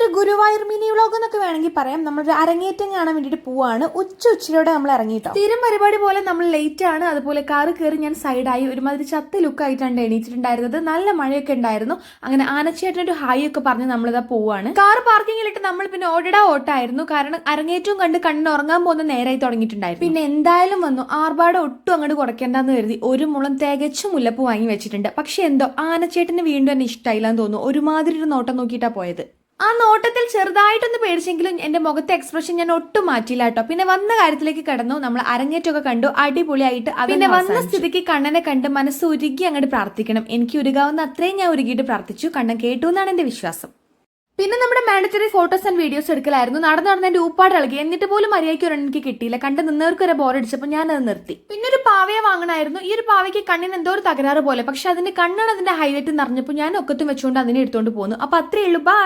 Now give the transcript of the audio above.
ഇതൊരു Guruvayur mini vlog എന്നൊക്കെ വേണമെങ്കിൽ പറയാം. നമ്മളൊരു അരങ്ങേറ്റം കാണാൻ വേണ്ടിയിട്ട് പോവാണ്. ഉച്ചയോടെ നമ്മൾ ഇറങ്ങിയിട്ടോ. സ്ഥിരം പരിപാടി പോലെ നമ്മൾ ലേറ്റ് ആണ്. അതുപോലെ കാറ് കയറി ഞാൻ സൈഡായി ഒരുമാതിരി ചത്ത ലുക്കായിട്ടാണ് എണീച്ചിട്ടുണ്ടായിരുന്നത്. നല്ല മഴയൊക്കെ ഉണ്ടായിരുന്നു. അങ്ങനെ ആനച്ചേട്ടനൊരു ഹായ് ഒക്കെ പറഞ്ഞ് നമ്മളിതാ പോവാണ്. കാർ പാർക്കിങ്ങിലിട്ട് നമ്മൾ പിന്നെ ഓട്ടായിരുന്നു. കാരണം അരങ്ങേറ്റവും കണ്ട് കണ്ണിന് ഉറങ്ങാൻ പോകുന്ന നേരായി തുടങ്ങിയിട്ടുണ്ടായിരുന്നു. പിന്നെ എന്തായാലും വന്നു ആർഭാടം ഒട്ടും അങ്ങോട്ട് കുറയ്ക്കേണ്ടെന്ന് കരുതി ഒരു മുളം തികച്ചും മുല്ലപ്പ് വാങ്ങി വെച്ചിട്ടുണ്ട്. പക്ഷെ എന്തോ ആനച്ചേട്ടന് വീണ്ടും എന്നെ ഇഷ്ടമായില്ലാന്ന് തോന്നുന്നു. ഒരുമാതിരി ഒരു നോട്ടം നോക്കിയിട്ടാ പോയത്. ആ നോട്ടത്തിൽ ചെറുതായിട്ടൊന്ന് പേടിച്ചെങ്കിലും എന്റെ മുഖത്തെ എക്സ്പ്രഷൻ ഞാൻ ഒട്ടും മാറ്റിയില്ല കേട്ടോ. പിന്നെ വന്ന കാര്യത്തിലേക്ക് കടന്നു. നമ്മൾ അരങ്ങേറ്റമൊക്കെ കണ്ടു, അടിപൊളിയായിട്ട്. പിന്നെ വന്ന സ്ഥിതിക്ക് കണ്ണനെ കണ്ട് മനസ്സ് ഉരുകി അങ്ങോട്ട് പ്രാർത്ഥിക്കണം. എനിക്ക് ഉരുകാവുന്ന അത്രയും ഞാൻ ഉരുകിയിട്ട് പ്രാർത്ഥിച്ചു. കണ്ണൻ കേട്ടു എന്നാണ് എന്റെ വിശ്വാസം. പിന്നെ നമ്മുടെ മാൻഡറ്ററി ഫോട്ടോസ് ആൻഡ് വീഡിയോസ് എടുക്കലായിരുന്നു. നടന്ന് എന്റെ ഊപ്പാട് ഇളകി. എന്നിട്ട് പോലും മര്യാദയ്ക്ക് ഒരെണ്ണം എനിക്ക് കിട്ടിയില്ല. കണ്ട് നിന്നവർക്ക് ഒരു ബോറടിച്ചപ്പോൾ ഞാൻ അത് നിർത്തി. പിന്നെ ഒരു പാവയെ വാങ്ങണമായിരുന്നു. ഈ ഒരു പാവയ്ക്ക് കണ്ണിന് എന്തോ ഒരു തകരാറ് പോലെ. പക്ഷെ അതിന്റെ കണ്ണാണ് അതിന്റെ ഹൈലൈറ്റ് നിറഞ്ഞപ്പോൾ ഞാൻ ഒക്കത്തും വെച്ചുകൊണ്ട് അതിനെ എടുത്തോണ്ട് പോന്നു. അപ്പൊ അത്രേ ഉള്ളൂ. ബൈ.